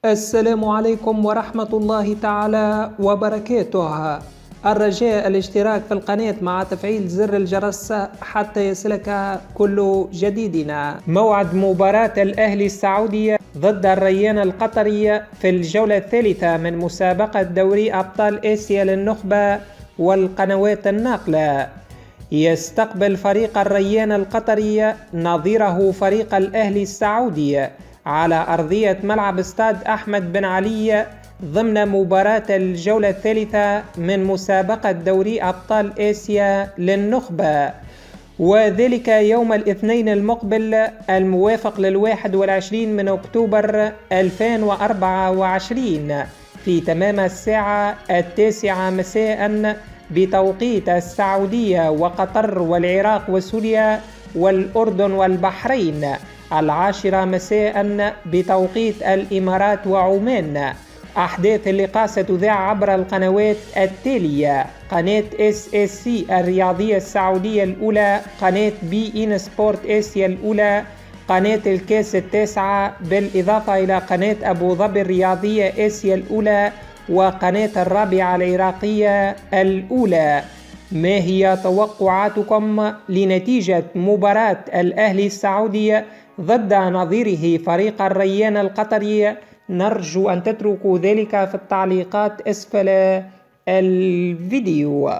السلام عليكم ورحمة الله تعالى وبركاته. الرجاء الاشتراك في القناة مع تفعيل زر الجرس حتى يصلك كل جديدنا. موعد مباراة الأهلي السعودية ضد الريان القطري في الجولة الثالثة من مسابقة دوري أبطال آسيا للنخبة والقنوات الناقلة. يستقبل فريق الريان القطري نظيره فريق الأهلي السعودي على أرضية ملعب استاد أحمد بن علي ضمن مباراة الجولة الثالثة من مسابقة دوري أبطال آسيا للنخبة، وذلك يوم الاثنين المقبل الموافق لل21 من أكتوبر 2024 في تمام الساعة 9 مساء بتوقيت السعودية وقطر والعراق وسوريا والأردن والبحرين، 10 مساء بتوقيت الإمارات وعمان. أحداث اللقاء ستذاع عبر القنوات التالية: قناة SSC الرياضية السعودية الأولى، قناة BeIN سبورت آسيا الأولى، قناة الكاس التاسعة، بالإضافة إلى قناة أبو ظبي الرياضية آسيا الأولى وقناة الرابعة العراقية الأولى. ما هي توقعاتكم لنتيجة مباراة الأهلي السعودي ضد نظيره فريق الريان القطري؟ نرجو أن تتركوا ذلك في التعليقات أسفل الفيديو.